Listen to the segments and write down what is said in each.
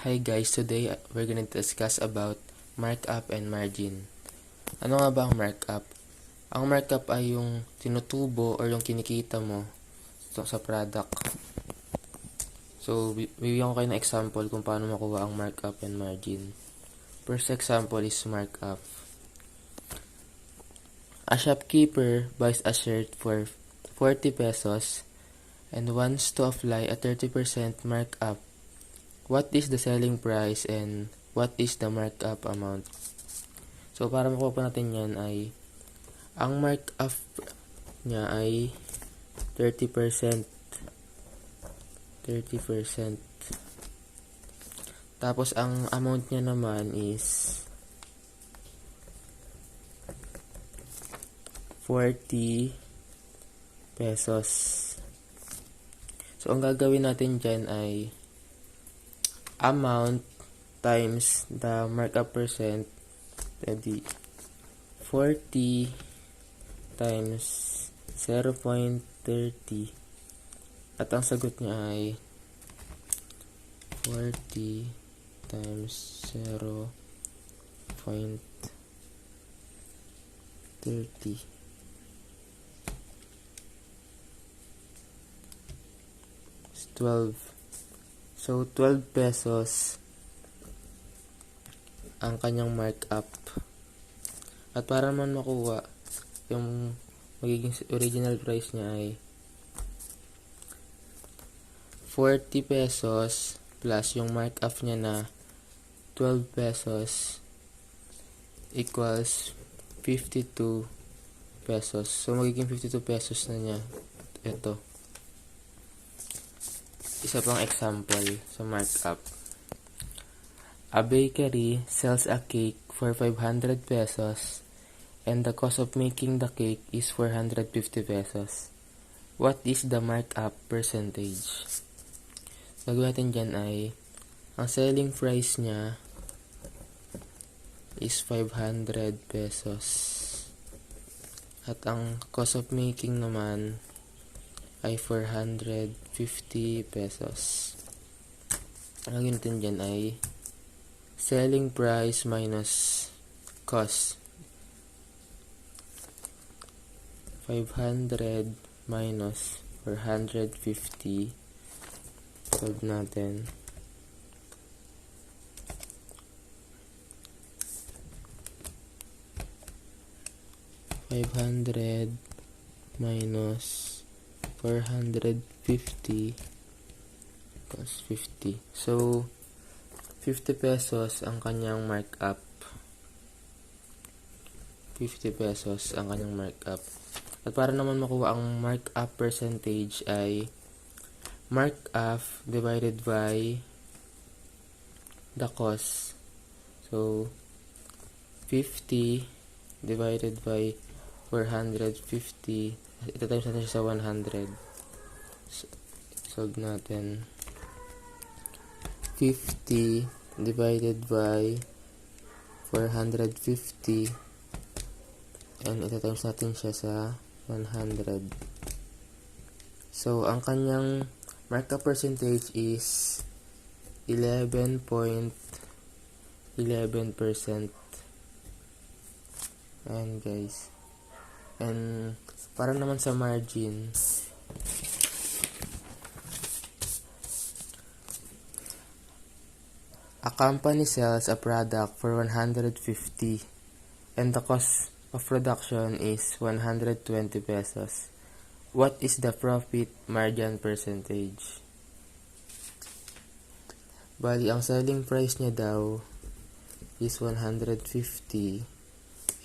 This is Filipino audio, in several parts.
Hi guys, today we're going to discuss about markup and margin. Ano nga ba ang markup? Ang markup ay yung tinutubo or yung kinikita mo sa product. So, bibigyan ko kayo ng example kung paano makuha ang markup and margin. First example is markup. A shopkeeper buys a shirt for 40 pesos and wants to apply a 30% markup. What is the selling price and what is the markup amount? So, para makuha po natin yan ay, ang markup niya ay 30%. 30%. Tapos, ang amount niya naman is 40 pesos. So, ang gagawin natin dyan ay amount times the markup percent, ready, 40 times 0.30 at ang sagot niya ay 40 times 0.30 is 12. So, 12 pesos ang kanyang markup. At para naman makuha yung magiging original price niya ay 40 pesos plus yung markup niya na 12 pesos equals 52 pesos. So, magiging 52 pesos na niya. Ito. Isa pang example sa markup. A bakery sells a cake for 500 pesos and the cost of making the cake is 450 pesos. What is the markup percentage? Gagawin natin dyan ay, ang selling price niya is 500 pesos. At ang cost of making naman ay 450 pesos. Ang gagawin natin dyan ay selling price minus cost. 500 minus 450. Solve natin. 500 minus 450 equals 50. So, 50 pesos ang kanyang markup. 50 pesos ang kanyang markup. At para naman makuha ang markup percentage ay markup divided by the cost. So, 50 divided by 450. Ito times natin siya sa 100. Solve natin. 50 divided by 450 and ito times natin siya sa 100. So, ang kanyang markup percentage is 11.11%. Ayan guys. And para naman sa margin, a company sells a product for 150 and the cost of production is 120 pesos. What is the profit margin percentage? Bali, ang selling price niya daw is 150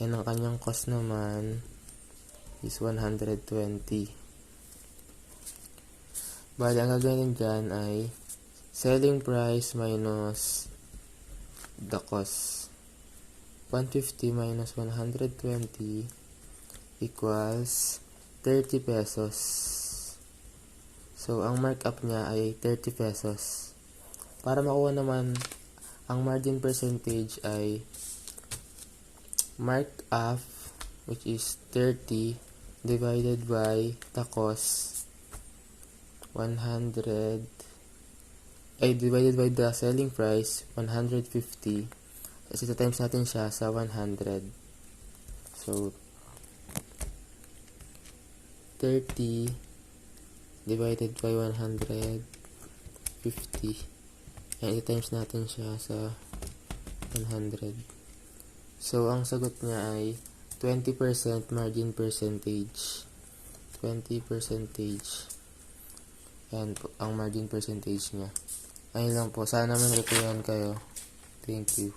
and ang kanyang cost naman is 120. Bali, ang gagawin dyan ay selling price minus the cost. 150 minus 120 equals 30 pesos. So, ang markup niya ay 30 pesos. Para makuha naman ang margin percentage ay markup, which is 30 divided by the cost, 100 ay divided by the selling price, 150. Kasi times natin siya sa 100. So, 30 divided by 150. And times natin siya sa 100. So, ang sagot niya ay 20% margin percentage. 20 percentage. Ayan po, ang margin percentage niya. Ayun lang po. Sana may replyan kayo. Thank you.